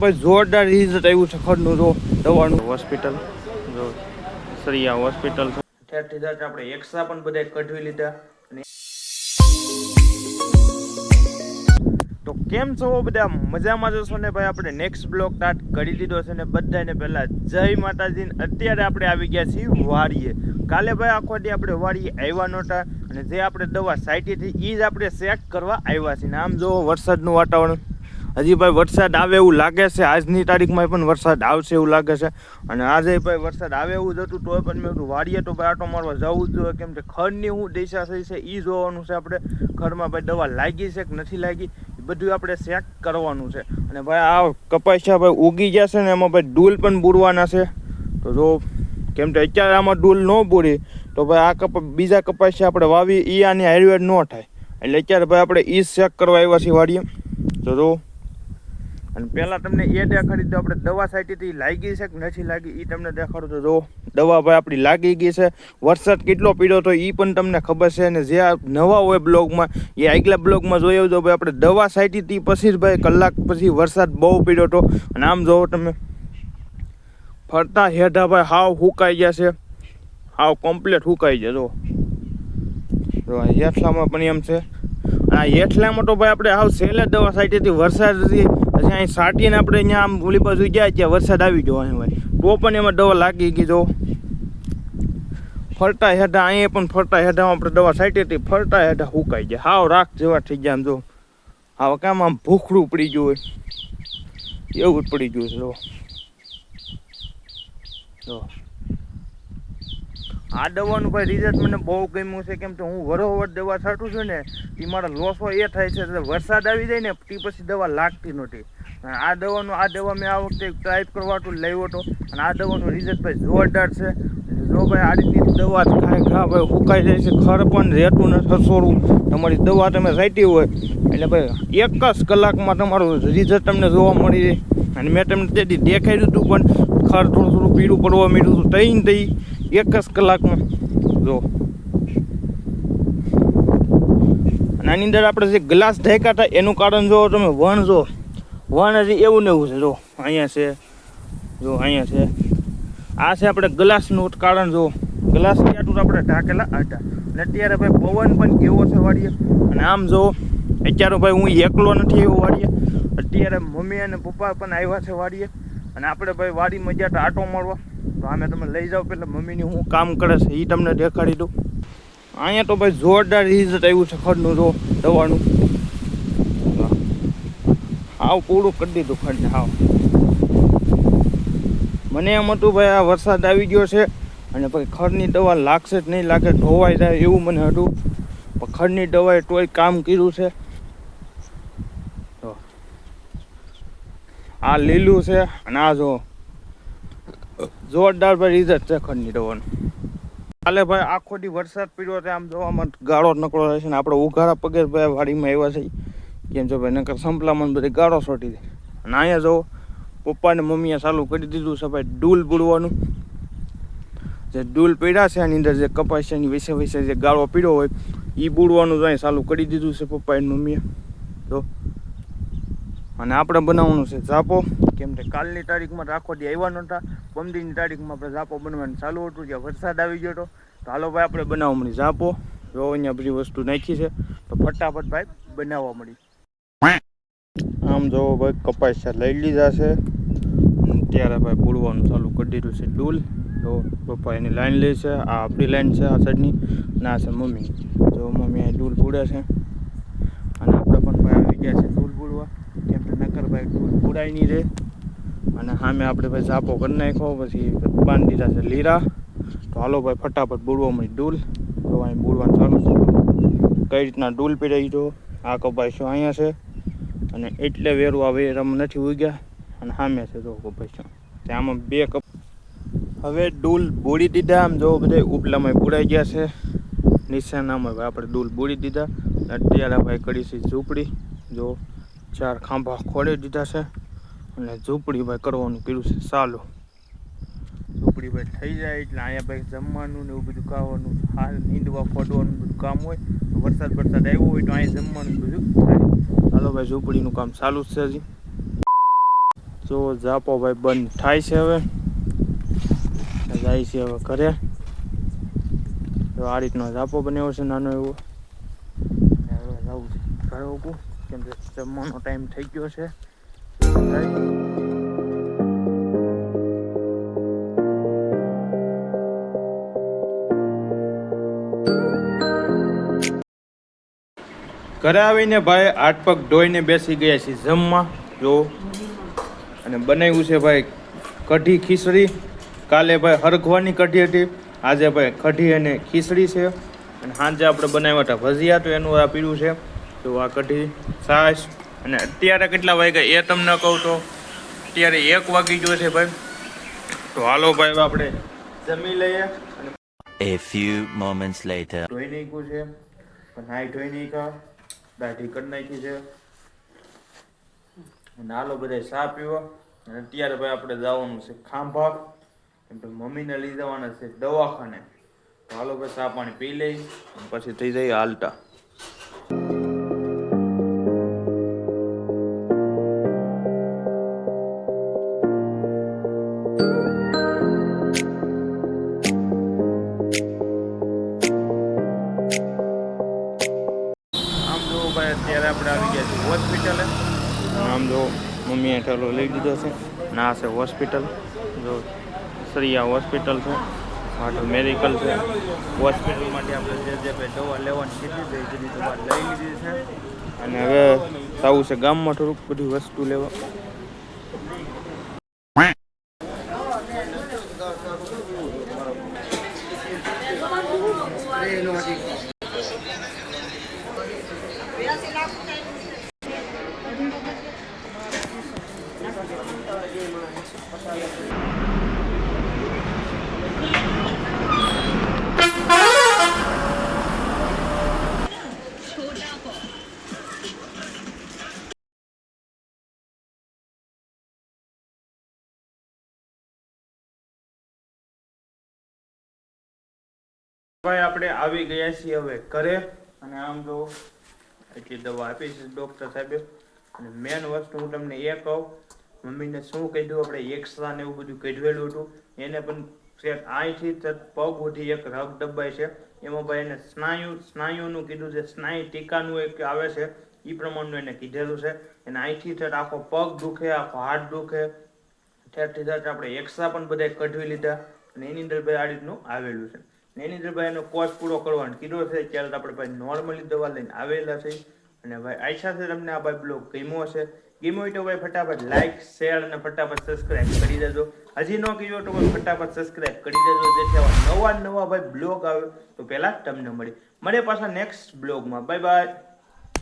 ભાઈ જોરદાર રિઝલ્ટ આવ્યું છે ખડનું જો દવાનું હોસ્પિટલ જો સરિયા હોસ્પિટલ ત્યારથી જ આપણે એક્સરા પણ બધા કઢવી લીધા અને તો કેમ છો બધા મજામાં જશો ને ભાઈ આપણે નેક્સ્ટ બ્લોગ સ્ટાર્ટ કરી દીધો છે ને બધાને પહેલા જય માતાજી અત્યારે આપણે આવી ગયા છીએ વાડીએ કાલે ભાઈ આખો દી આપણે વાડીએ આવ્યા નહોતા અને જે આપણે દવા સાઈટી હતી એ જ આપણે ચેક કરવા આવ્યા છીએ ને આમ જો વરસાદનું વાતાવરણ હજી ભાઈ વરસાદ આવે એવું લાગે છે આજની તારીખમાં પણ વરસાદ આવશે એવું લાગે છે અને આજે ભાઈ વરસાદ આવે એવું જ હતું તોય પણ મેં વાડીએ તો ભાઈ આટો મારવા જવું જ જોઈએ કેમ કે ખડની શું દિશા થઈ છે એ જોવાનું છે આપણે ખડમાં ભાઈ દવા લાગી છે કે નથી લાગી એ બધું આપણે ચેક કરવાનું છે અને ભાઈ આ કપાસિયા ભાઈ ઉગી ગયા છે ને એમાં ભાઈ ડૂલ પણ બુરવાના છે તો જો કેમ કે અત્યારે આમાં ડૂલ ન બુરી તો ભાઈ આ બીજા કપાસિયા આપણે વાવી એ આની આયુર્વેદ ન થાય એટલે અત્યારે ભાઈ આપણે એ ચેક કરવા આવ્યા છીએ વાડીએ તો જો અને પહેલાં તમને એ દેખાડી દો આપણે દવા સાઈટીથી લાગી છે કે નથી લાગી એ તમને દેખાડું તો જો દવા ભાઈ આપણી લાગી ગઈ છે વરસાદ કેટલો પીડ્યો તો એ પણ તમને ખબર છે અને જે નવા હોય બ્લોગમાં એ આગલા બ્લોગમાં જોઈ આવજો ભાઈ આપણે દવા સાઈટીથી પછી જ ભાઈ કલાક પછી વરસાદ બહુ પીડ્યો હતો અને આમ જોવો તમે ફરતા હેઠા ભાઈ હાવ સુકાઈ ગયા છે હાવ કમ્પ્લીટ સુકાઈ ગયા જો હેઠલામાં પણ એમ છે આ હેઠલામાં તો ભાઈ આપણે હાવ છેલ્લે દવા સાઈટેથી વરસાદથી પછી અહીં સાટીને આપણે અહીંયા આમ ઓલી બાજુ ગયા ત્યાં વરસાદ આવી ગયો અહીં ભાઈ તો પણ એમાં દવા લાગી ગઈ જો ફરતા હેઠા અહીંયા પણ ફરતા હેઠામાં આપણે દવા સાઈટેથી ફરતા હેઠા સુકાઈ ગયા હાવ રાખ જેવા થઈ ગયા આમ જો હાવ કામ આમ ભૂખડું પડી ગયું હોય એવું જ પડી ગયું છે જો આ દવાનું ભાઈ રિઝલ્ટ મને બહુ ગમ્યું છે કેમ કે હું વરોવર દવા છાંટું છું ને એ મારા લોસો એ થાય છે વરસાદ આવી જાય ને તે પછી દવા લાગતી નહોતી આ દવા મેં આ વખતે ટ્રાય કરવાતું લાવ્યો હતો અને આ દવાનું રિઝલ્ટ ભાઈ જોરદાર છે જો ભાઈ આ રીતની દવા ઘા ભાઈ સુકાઈ જાય છે ખર પણ રહેતું નથી હસોરું તમારી દવા તમે છાંટી હોય એટલે ભાઈ એક જ કલાકમાં તમારું રિઝલ્ટ તમને જોવા મળી જાય અને મેં તમને તેથી દેખાડ્યું હતું પણ ખર થોડું થોડું પીળું પડવા માંડ્યું હતું તઈ એક જ કલાકમાં જો અને આની અંદર આપણે જે ગ્લાસ ઢાંક્યા હતા એનું કારણ જો તમે વણ જો વણ હજી એવું ને એવું છે જો અહીંયા છે જો અહીંયા છે આ છે આપણે ગ્લાસનું કારણ જો ગ્લાસની આટલું આપણે ઢાંકેલા હતા અને અત્યારે ભાઈ પવન પણ એવો છે વાડીએ અને આમ જો અત્યારે ભાઈ હું એકલો નથી એવો વાડીએ અત્યારે મમ્મી અને પપ્પા પણ આવ્યા છે વાડીએ અને આપણે ભાઈ વાડીમાં ગયા આટો મારવા તો આમે તમે લઈ જાઓ પેલા મમ્મીની હું કામ કરે છે એ તમને દેખાડી દઉં અહીંયા તો ભાઈ જોરદાર રિઝલ્ટ આવ્યું છે ખડનું જો દવાનું હાવ પૂરું કરી દીધું ખડને હાવ મને એમ હતું ભાઈ આ વરસાદ આવી ગયો છે અને પછી ખડની દવા લાગશે જ નહીં લાગે ધોવાઈ જાય એવું મને હતું પણ ખડની દવાએ તોય કામ કર્યું છે આ લીલું છે અને આ જો જોરદાર ભાઈ રિઝલ્ટ છે ખડની દવાનું કાલે ભાઈ આખો દી વરસાદ પડ્યો છે આમ જોવામાં ગાળો નકળો રહે છે ને આપણે ઉઘાડા પગે ભાઈ વાડીમાં આવ્યા છે કેમ છે ભાઈ નકર સંપલામાં બધી ગાળો સોટી દે અને અહીંયા જો પપ્પા ને મમ્મીએ ચાલુ કરી દીધું છે ભાઈ ડૂલ બુડવાનું જે ડૂલ પડ્યા છે આની અંદર જે કપાસિયાની વિશે જે ગાળો પીડ્યો હોય એ બુડવાનું જો અહીં ચાલુ કરી દીધું છે પપ્પા ને મમ્મીએ જો અને આપણે બનાવવાનું છે ઝાપો કેમ કે કાલની તારીખમાં આખો દી આવ્યા નહોતા 15ની તારીખમાં આપણે ઝાપો બનવાનું ચાલુ હતું જ્યાં વરસાદ આવી ગયો હતો તો હાલો ભાઈ આપણે બનાવવા મળી ઝાપો જો અહીંયા બધી વસ્તુ નાખી છે તો ફટાફટ ભાઈ બનાવવા મળી આમ જો ભાઈ કપાસિયા લઈ લીધા છે ત્યારે ભાઈ પૂરવાનું ચાલુ કરી દીધું છે ડૂલ તો પપ્પા એની લાઈન લે છે આ આપણી લાઈન છે આ સાઈડની ના છે મમ્મી જો મમ્મી અહીં ડૂલ પૂડે છે અને આપણે પણ ભાઈ આવી ગયા છે ડૂલ પૂડવા કેમ કે નકર ભાઈ ડૂલ પૂડાય નહીં રહે અને સામે આપણે ભાઈ ઝાપો કરી નાખ્યો પછી બાંધી દીધા છે લીરા તો હાલો ભાઈ ફટાફટ બુડવા મળી ડૂલ તો અહીં બુડવાનું ચાલુ છે કઈ રીતના ડૂલ પીડાઈ તો આ કપાસ્યો અહીંયા છે અને એટલે વેરું આ વેરામાં નથી ઉગ્યા અને સામે છે જો કપાસ્યો આમાં બે કપ હવે ડૂલ બોળી દીધા આમ જો બધા ઉપલામાં બુડાઈ ગયા છે નિશાનામાં ભાઈ આપણે ડૂલ બોળી દીધા અત્યારે ભાઈ કરી છે ઝૂંપડી જો 4 ખાંભા ખોડી દીધા છે અને ઝૂંપડી ભાઈ કરવાનું કર્યું છે ચાલુ ઝૂંપડી ભાઈ થઈ જાય એટલે અહીંયા ભાઈ જમવાનું ને એવું બધું ખાવાનું હાલ નીંદવા ખોદવાનું બધું કામ હોય તો વરસાદ આવ્યો હોય તો અહીંયા જમવાનું બધું થાય હાલો ભાઈ ઝૂંપડીનું કામ ચાલુ જ છે હજી જો જાપો ભાઈ બંધ થાય છે હવે જાય છે હવે ઘરે તો આ રીતનો જાપો બનાવ્યો છે નાનો એવો હવે જવું છે ઘરે ઉભું કેમ કે જમવાનો ટાઈમ થઈ ગયો છે ઘરે આવીને ભાઈ હાથ પગ ધોઈને બેસી ગયા છે જમવા જો અને બનાવ્યું છે ભાઈ કઢી ખીચડી કાલે ભાઈ હરખવાની કઢી હતી આજે ભાઈ કઢી અને ખીચડી છે અને સાંજે આપણે બનાવ્યા હતા ભજીયા તો એનું આ પીળું છે તો આ કઢી છાશ અને અત્યારે કેટલા વાગ્યા એ તમને કહું તો અત્યારે 1 વાગી ગયો છે ભાઈ તો હાલો ભાઈ આપણે જમી લઈએ અને A few moments later. ધોઈ નાખ્યું છે નાઈ ધોઈ નાખ્યા દાઢી કરી નાખી છે અને હાલો બધા ચા પીવા અને અત્યારે ભાઈ આપણે જવાનું છે ખાંભા કેમ કે મમ્મીને લઈ જવાના છે દવાખાને તો હાલો ભાઈ ચા પાણી પી લઈ અને પછી થઈ જાય હાલતા અત્યારે આપણે આવી ગયા છીએ હોસ્પિટલે આમ જો મમ્મીએ ઠેલો લઈ દીધો છે ને આ છે હોસ્પિટલ જો સરિયા હોસ્પિટલ છે માટે મેડિકલ છે હોસ્પિટલમાંથી આપણે જે ભાઈ દવા લેવાની કીધી છે એ બધી દવા લઈ લીધી છે અને હવે આવું છે ગામમાં થોડુંક બધી વસ્તુ લેવા ભાઈ આપણે આવી ગયા છીએ હવે ઘરે અને આમ જો એટલી દવા આપી છે ડોક્ટર સાહેબે અને મેન વસ્તુ હું તમને એ કહું મમ્મીને શું કીધું આપણે એક્સરા ને એવું બધું કઢવેલું હતું એને પણ અહીંથી પગ ઉઠી એક રગ દબાય છે એમાં ભાઈ એને સ્નાયુનું કીધું છે સ્નાયુ ટીકાનું એક આવે છે એ પ્રમાણનું એને કીધેલું છે અને અહીંથી આખો પગ દુખે આખો હાથ દુખે ઠેરથી આપણે એક્સરા પણ બધા કઢવી લીધા અને એની અંદર ભાઈ આ રીતનું આવેલું છે એની અંદર ભાઈ એનો કોર્સ પૂરો કરવાનો કીધો છે ત્યારે આપણે ભાઈ નોર્મલી દવા લઈને આવેલા છે અને ભાઈ આશા છે તમને આ ભાઈ બ્લોગ ગમ્યો હશે ગમ્યો હોય તો ભાઈ ફટાફટ લાઈક શેર અને ફટાફટ સબસ્ક્રાઇબ કરી દેજો હજી ન કર્યો તો ભાઈ ફટાફટ સબસ્ક્રાઇબ કરી દેજો જેથી આવા નવા ભાઈ બ્લોગ આવે તો પહેલા તમને મળે પાછા નેક્સ્ટ બ્લોગમાં બાય બાય